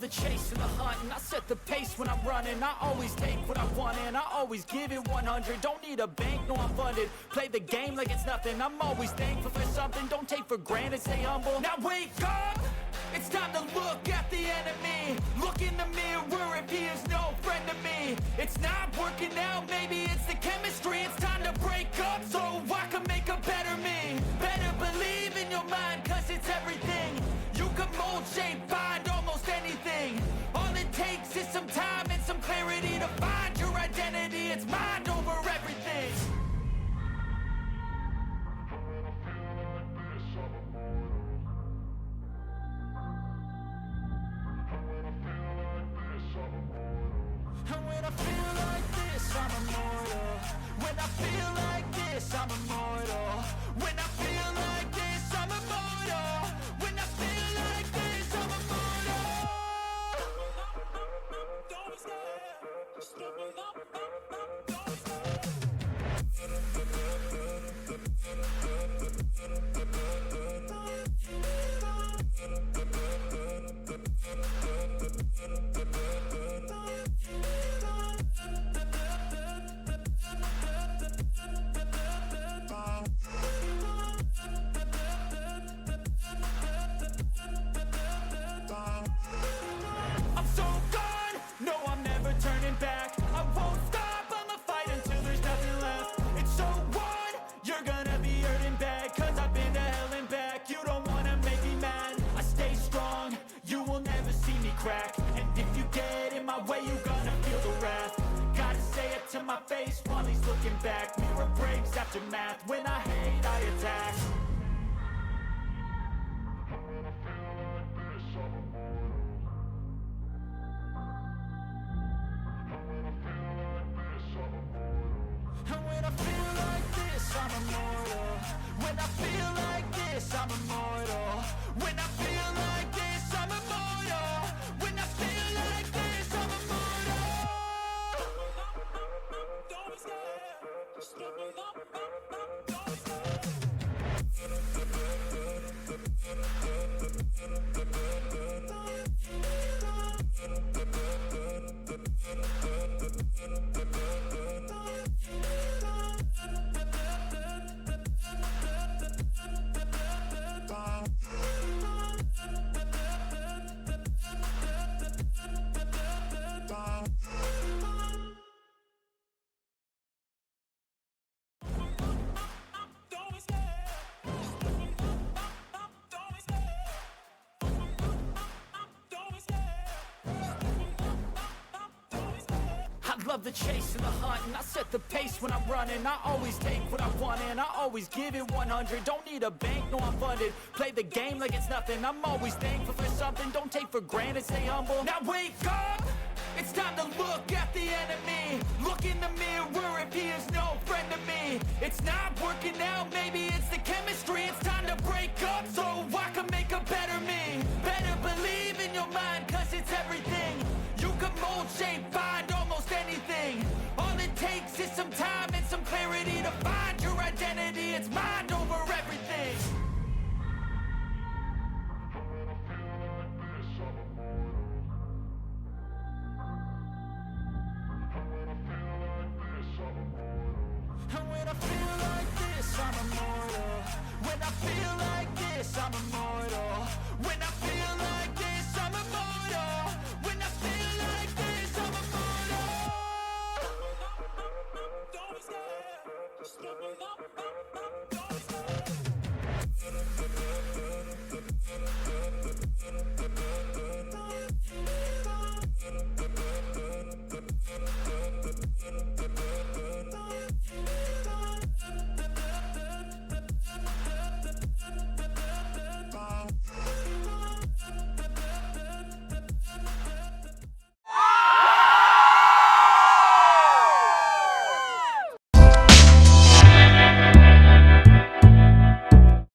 love the chase and the hunt, and I set the pace when I'm running. I always take what I want and I always give it 100. Don't need a bank, no I'm funded. Play the game like it's nothing. I'm always thankful for something. Don't take for granted, stay humble. Now wake up, it's time to look at the enemy. Look in the mirror if he is no friend to me. It's not working out, maybe it's the chemistry. It's time to break up so I can make a better me. Better believe in your mind, cause it's everything. You can mold, shape, find almost anything. All it takes is some time and some clarity to find your identity. It's mind over everything. And when I feel like this, I'm immortal. When I feel like this, I'm immortal. When I feel like this, I'm immortal. When I feel like this, I'm immortal. Don't be scared. Just open up. Don't be scared. I'm so gone, no I'm never turning back. I won't stop, I'ma fight until there's nothing left. It's so on, you're gonna be hurting bad, cause I've been to hell and back. You don't wanna make me mad, I stay strong, you will never see me crack. And if you get in my way, you're gonna feel the wrath. Gotta say it to my face while he's looking back. Mirror breaks after math, when I hate I attack. And when I feel like this, I'm immortal. When I feel like this, I'm immortal. When I feel like this, I'm immortal. When I feel like this, I'm immortal. Don't be scared. Just open up. Don't be scared. Love the chase and the hunt, and I set the pace when I'm running. I always take what I want and I always give it 100. Don't need a bank, no I'm funded. Play the game like it's nothing. I'm always thankful for something. Don't take for granted, stay humble. Now wake up, it's time to look at the enemy. Look in the mirror if he is no friend to me. It's not working out, maybe it's the chemistry. It's time to break up so I can make a better me. Better believe in your mind, cause it's everything. You can mold, shape, find almost anything. All it takes is some time and some clarity to find your identity. It's mind over everything. And when I feel like this, I'm immortal. When I feel like this, I'm immortal. When I feel like